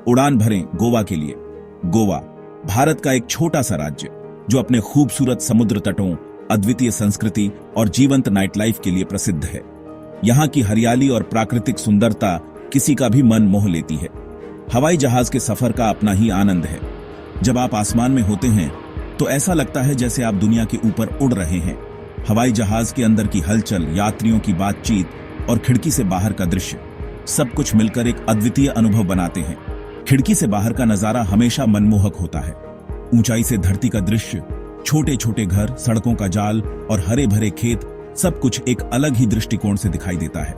उड़ान भरें गोवा के लिए। गोवा भारत का एक छोटा सा राज्य जो अपने खूबसूरत समुद्र तटों, अद्वितीय संस्कृति और जीवंत नाइट लाइफ के लिए प्रसिद्ध है। यहाँ की हरियाली और प्राकृतिक सुंदरता किसी का भी मन मोह लेती है। हवाई जहाज के सफर का अपना ही आनंद है। जब आप आसमान में होते हैं तो ऐसा लगता है जैसे आप दुनिया के ऊपर उड़ रहे हैं। हवाई जहाज के अंदर की हलचल, यात्रियों की बातचीत और खिड़की से बाहर का दृश्य सब कुछ मिलकर एक अद्वितीय अनुभव बनाते हैं। खिड़की से बाहर का नजारा हमेशा मनमोहक होता है। ऊंचाई से धरती का दृश्य, छोटे छोटे घर, सड़कों का जाल और हरे भरे खेत, सब कुछ एक अलग ही दृष्टिकोण से दिखाई देता है।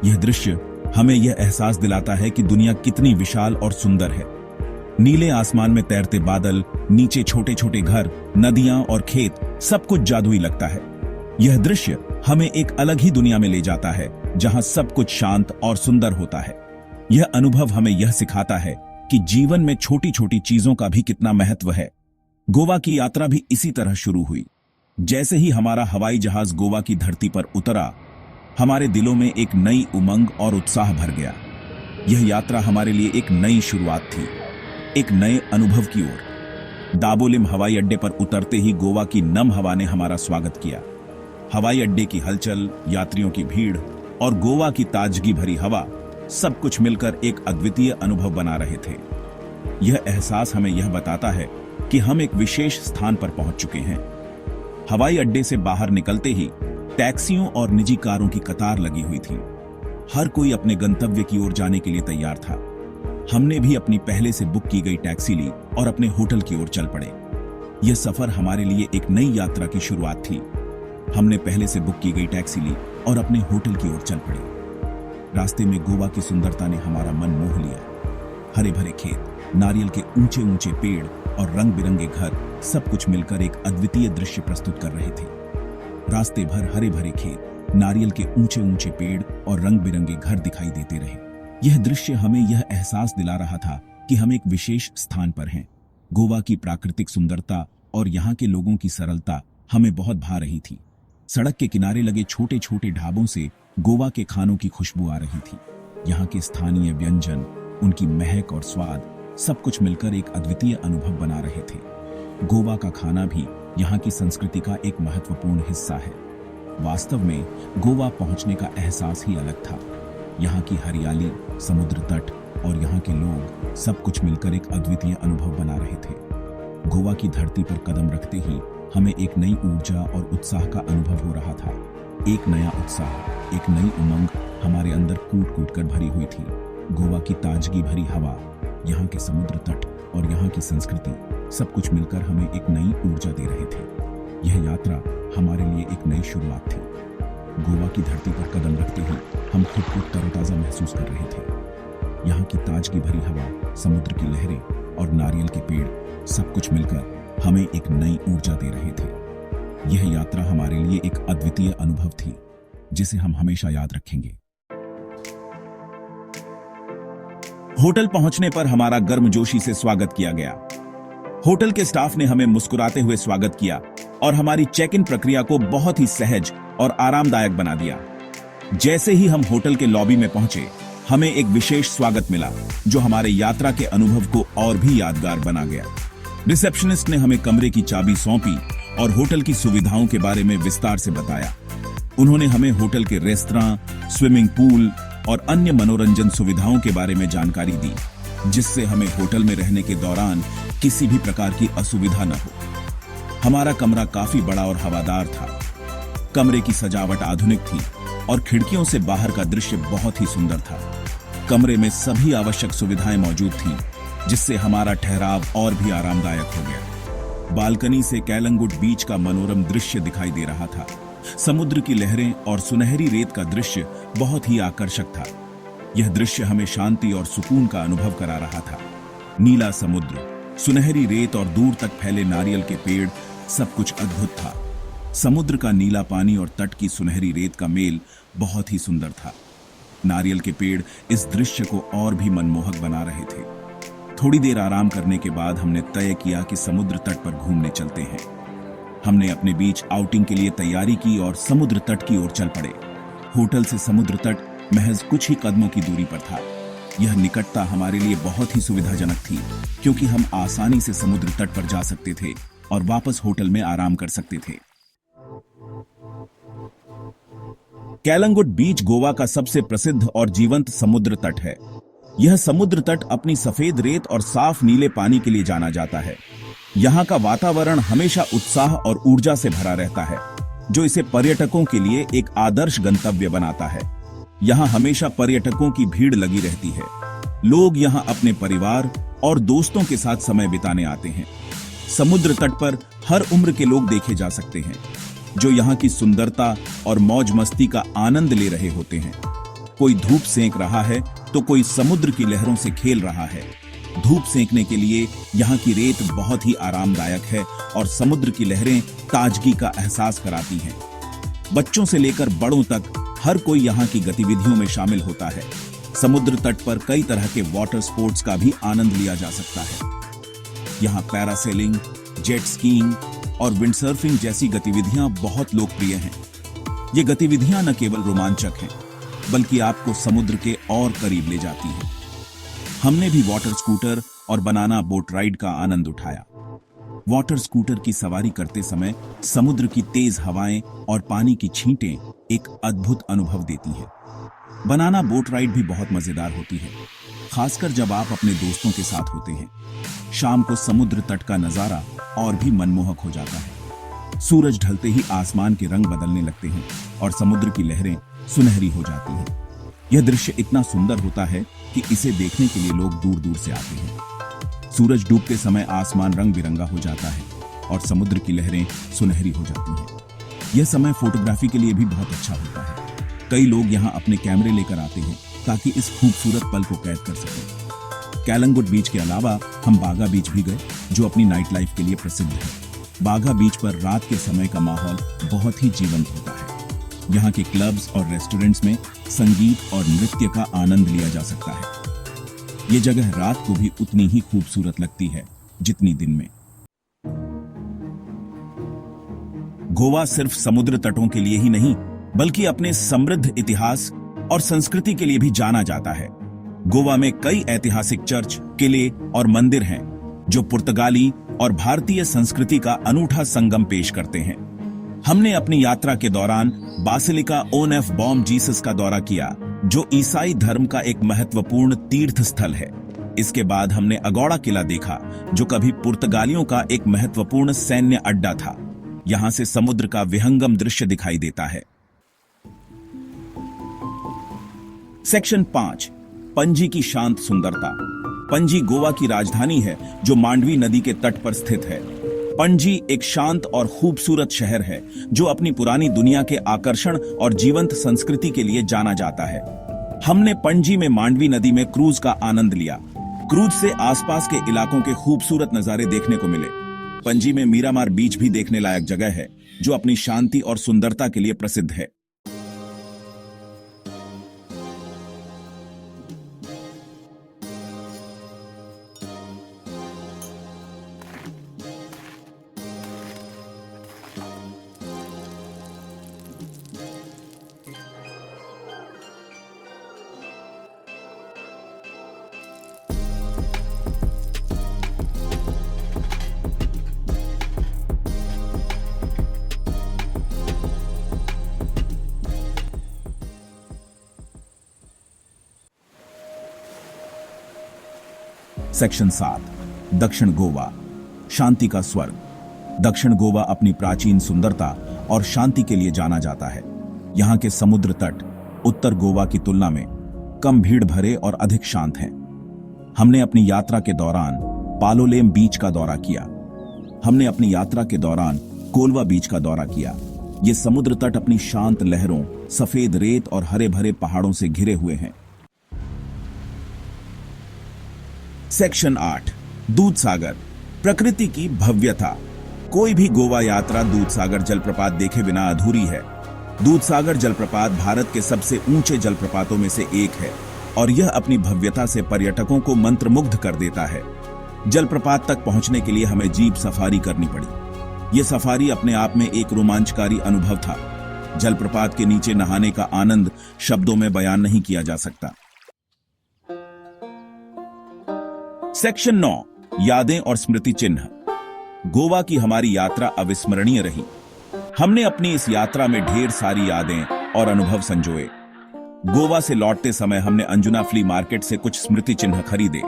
यह दृश्य हमें यह एहसास दिलाता है कि दुनिया कितनी विशाल और सुंदर है। नीले आसमान में तैरते बादल, नीचे छोटे छोटे घर, नदियां और खेत, सब कुछ जादुई लगता है। यह दृश्य हमें एक अलग ही दुनिया में ले जाता है जहां सब कुछ शांत और सुंदर होता है। यह अनुभव हमें यह सिखाता है कि जीवन में छोटी छोटी चीजों का भी कितना महत्व है। गोवा की यात्रा भी इसी तरह शुरू हुई। जैसे ही हमारा हवाई जहाज गोवा की धरती पर उतरा, हमारे दिलों में एक नई उमंग और उत्साह भर गया। यह यात्रा हमारे लिए एक नई शुरुआत थी, एक नए अनुभव की ओर। दाबोलिम हवाई अड्डे पर उतरते ही गोवा की नम हवा ने हमारा स्वागत किया। हवाई अड्डे की हलचल, यात्रियों की भीड़ और गोवा की ताजगी भरी हवा, सब कुछ मिलकर एक अद्वितीय अनुभव बना रहे थे। यह एहसास हमें यह बताता है कि हम एक विशेष स्थान पर पहुंच चुके हैं। हवाई अड्डे से बाहर निकलते ही टैक्सियों और निजी कारों की कतार लगी हुई थी। हर कोई अपने गंतव्य की ओर जाने के लिए तैयार था। हमने भी अपनी पहले से बुक की गई टैक्सी ली और अपने होटल की ओर चल पड़े। यह सफर हमारे लिए एक नई यात्रा की शुरुआत थी। हमने पहले से बुक की गई टैक्सी ली और अपने होटल की ओर चल पड़े। रास्ते में गोवा की सुंदरता ने हमारा मन मोह लिया। हरे भरे खेत, नारियल के ऊंचे ऊंचे पेड़ और रंग बिरंगे घर, सब कुछ मिलकर एक अद्वितीय दृश्य प्रस्तुत कर रहे थे। रास्ते भर हरे भरे खेत, नारियल के ऊंचे ऊंचे पेड़ और रंग बिरंगे घर दिखाई देते रहे। यह दृश्य हमें यह एहसास दिला रहा था कि हम एक विशेष स्थान पर हैं। गोवा की प्राकृतिक सुंदरता और यहाँ के लोगों की सरलता हमें बहुत भा रही थी। सड़क के किनारे लगे छोटे छोटे ढाबों से गोवा के खानों की खुशबू आ रही थी। यहाँ के स्थानीय व्यंजन, उनकी महक और स्वाद, सब कुछ मिलकर एक अद्वितीय अनुभव बना रहे थे। गोवा का खाना भी यहाँ की संस्कृति का एक महत्वपूर्ण हिस्सा है। वास्तव में गोवा पहुंचने का एहसास ही अलग था। यहाँ की हरियाली, समुद्र तट और यहाँ के लोग, सब कुछ मिलकर एक अद्वितीय अनुभव बना रहे थे। गोवा की धरती पर कदम रखते ही हमें एक नई ऊर्जा और उत्साह का अनुभव हो रहा था। एक नया उत्साह, एक नई उमंग हमारे अंदर कूट कूट कर भरी हुई थी। गोवा की ताजगी भरी हवा, यहाँ के समुद्र तट और यहाँ की संस्कृति, सब कुछ मिलकर हमें एक नई ऊर्जा दे रहे थे। यह यात्रा हमारे लिए एक नई शुरुआत थी। गोवा की धरती पर कदम रखते ही हम खुद को तरोताजा महसूस कर रहे थे। यहाँ की ताजगी भरी हवा, समुद्र की लहरें और नारियल के पेड़, सब कुछ मिलकर हमें एक नई ऊर्जा दे रहे थे। यह यात्रा हमारे लिए एक अद्वितीय अनुभव थी, जिसे हम हमेशा याद रखेंगे। होटल पहुंचने पर हमारा गर्मजोशी से स्वागत किया गया। होटल के स्टाफ ने हमें मुस्कुराते हुए स्वागत किया और हमारी चेक इन प्रक्रिया को बहुत ही सहज और आरामदायक बना दिया। जैसे ही हम होटल के लॉबी में पहुंचे, हमें एक विशेष स्वागत मिला जो हमारे यात्रा के अनुभव को और भी यादगार बना गया। रिसेप्शनिस्ट ने हमें कमरे की चाबी सौंपी और होटल की सुविधाओं के बारे में विस्तार से बताया। उन्होंने हमें होटल के रेस्तरां, स्विमिंग पूल और अन्य मनोरंजन सुविधाओं के बारे में जानकारी दी, जिससे हमें होटल में रहने के दौरान किसी भी प्रकार की असुविधा न हो। हमारा कमरा काफी बड़ा और हवादार था। कमरे की सजावट आधुनिक थी और खिड़कियों से बाहर का दृश्य बहुत ही सुंदर था। कमरे में सभी आवश्यक सुविधाएं मौजूद थीं, जिससे हमारा ठहराव और भी आरामदायक हो गया। बालकनी से कैलंगुट बीच का मनोरम दृश्य दिखाई दे रहा था। समुद्र की लहरें और सुनहरी रेत का दृश्य बहुत ही आकर्षक था। यह दृश्य हमें शांति और सुकून का अनुभव करा रहा था। नीला समुद्र, सुनहरी रेत और दूर तक फैले नारियल के पेड़, सब कुछ अद्भुत था। समुद्र का नीला पानी और तट की सुनहरी रेत का मेल बहुत ही सुंदर था। नारियल के पेड़ इस दृश्य को और भी मनमोहक बना रहे थे। थोड़ी देर आराम करने के बाद हमने तय किया कि समुद्र तट पर घूमने चलते हैं। हमने अपने बीच आउटिंग के लिए तैयारी की और समुद्र तट की ओर चल पड़े। होटल से समुद्र तट महज कुछ ही कदमों की दूरी पर था। यह निकटता हमारे लिए बहुत ही सुविधाजनक थी, क्योंकि हम आसानी से समुद्र तट पर जा सकते थे और वापस होटल में आराम कर सकते थे। कैलंगुड बीच गोवा का सबसे प्रसिद्ध और जीवंत समुद्र तट है। यह समुद्र तट अपनी सफेद रेत और साफ नीले पानी के लिए जाना जाता है। यहाँ का वातावरण हमेशा उत्साह और ऊर्जा से भरा रहता है, जो इसे पर्यटकों के लिए एक आदर्श गंतव्य बनाता है। यहाँ हमेशा पर्यटकों की भीड़ लगी रहती है। लोग यहाँ अपने परिवार और दोस्तों के साथ समय बिताने आते हैं। समुद्र तट पर हर उम्र के लोग देखे जा सकते हैं, जो यहाँ की सुंदरता और मौज मस्ती का आनंद ले रहे होते हैं। कोई धूप सेंक रहा है तो कोई समुद्र की लहरों से खेल रहा है। धूप सेंकने के लिए यहाँ की रेत बहुत ही आरामदायक है और समुद्र की लहरें ताजगी का एहसास कराती हैं। बच्चों से लेकर बड़ों तक हर कोई यहाँ की गतिविधियों में शामिल होता है। समुद्र तट पर कई तरह के वाटर स्पोर्ट्स का भी आनंद लिया जा सकता है। यहाँ पैरासेलिंग, जेट स्कीइंग और विंडसर्फिंग जैसी गतिविधियां बहुत लोकप्रिय हैं। ये गतिविधियां न केवल रोमांचक हैं, बल्कि आपको समुद्र के और करीब ले जाती हैं। हमने भी वाटर स्कूटर और बनाना बोट राइड का आनंद उठाया। वाटर स्कूटर की सवारी करते समय समुद्र की तेज हवाएं और पानी की छींटें एक अद्भुत अनुभव देती हैं। बनाना बोट राइड भी बहुत मजेदार होती है, खासकर जब आप अपने दोस्तों के साथ होते हैं। शाम को समुद्र तट का नजारा और भी मनमोहक हो जाता है। सूरज ढलते ही आसमान के रंग बदलने लगते हैं और समुद्र की लहरें सुनहरी हो जाती हैं। यह दृश्य इतना सुंदर होता है कि इसे देखने के लिए लोग दूर दूर से आते हैं। सूरज डूबते समय आसमान रंग बिरंगा हो जाता है और समुद्र की लहरें सुनहरी हो जाती हैं। यह समय फोटोग्राफी के लिए भी बहुत अच्छा होता है। कई लोग यहाँ अपने कैमरे लेकर आते हैं ताकि इस खूबसूरत पल को कैद कर सकें। कैलंगुड बीच के अलावा हम बागा बीच भी गए, जो अपनी नाइट लाइफ के लिए प्रसिद्ध है। बागा बीच पर रात के समय का माहौल बहुत ही जीवंत होता है। यहाँ के क्लब्स और रेस्टोरेंट्स में संगीत और नृत्य का आनंद लिया जा सकता है। ये जगह रात को भी उतनी ही खूबसूरत लगती है जितनी दिन में। गोवा सिर्फ समुद्र तटों के लिए ही नहीं, बल्कि अपने समृद्ध इतिहास और संस्कृति के लिए भी जाना जाता है। गोवा में कई ऐतिहासिक चर्च, किले और मंदिर हैं, जो पुर्तगाली और भारतीय संस्कृति का अनूठा संगम पेश करते हैं। हमने अपनी यात्रा के दौरान बासिलिका ऑफ बॉम जीसस का दौरा किया, जो ईसाई धर्म का एक महत्वपूर्ण तीर्थ स्थल है। इसके बाद हमने अगौड़ा किला देखा, जो कभी पुर्तगालियों का एक महत्वपूर्ण सैन्य अड्डा था। यहां से समुद्र का विहंगम दृश्य दिखाई देता है। सेक्शन 5, पणजी की शांत सुंदरता। पणजी गोवा की राजधानी है, जो मांडवी नदी के तट पर स्थित है। पणजी एक शांत और खूबसूरत शहर है, जो अपनी पुरानी दुनिया के आकर्षण और जीवंत संस्कृति के लिए जाना जाता है। हमने पणजी में मांडवी नदी में क्रूज का आनंद लिया। क्रूज से आसपास के इलाकों के खूबसूरत नजारे देखने को मिले। पणजी में मीरामार बीच भी देखने लायक जगह है, जो अपनी शांति और सुंदरता के लिए प्रसिद्ध है। सेक्शन 7, दक्षिण गोवा, शांति का स्वर्ग। दक्षिण गोवा अपनी प्राचीन सुंदरता और शांति के लिए जाना जाता है। यहाँ के समुद्र तट उत्तर गोवा की तुलना में कम भीड़ भरे और अधिक शांत हैं। हमने अपनी यात्रा के दौरान पालोलेम बीच का दौरा किया। हमने अपनी यात्रा के दौरान कोलवा बीच का दौरा किया। ये समुद्र तट अपनी शांत लहरों, सफेद रेत और हरे भरे पहाड़ों से घिरे हुए हैं। सेक्शन 8, दूधसागर, प्रकृति की भव्यता। कोई भी गोवा यात्रा दूधसागर जलप्रपात देखे बिना अधूरी है। दूधसागर जलप्रपात भारत के सबसे ऊंचे जलप्रपातों में से एक है और यह अपनी भव्यता से पर्यटकों को मंत्रमुग्ध कर देता है। जलप्रपात तक पहुंचने के लिए हमें जीप सफारी करनी पड़ी। यह सफारी अपने आप में एक रोमांचकारी अनुभव था। जलप्रपात के नीचे नहाने का आनंद शब्दों में बयान नहीं किया जा सकता। सेक्शन 9, यादें और स्मृति चिन्ह। गोवा की हमारी यात्रा अविस्मरणीय रही। हमने अपनी इस यात्रा में ढेर सारी यादें और अनुभव संजोए। गोवा से लौटते समय हमने अंजुना फ्ली मार्केट से कुछ स्मृति चिन्ह खरीदे।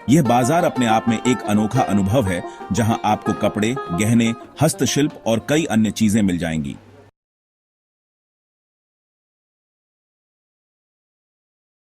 यह बाजार अपने आप में एक अनोखा अनुभव है, जहां आपको कपड़े, गहने, हस्तशिल्प और कई अन्य चीजें मिल जाएंगी।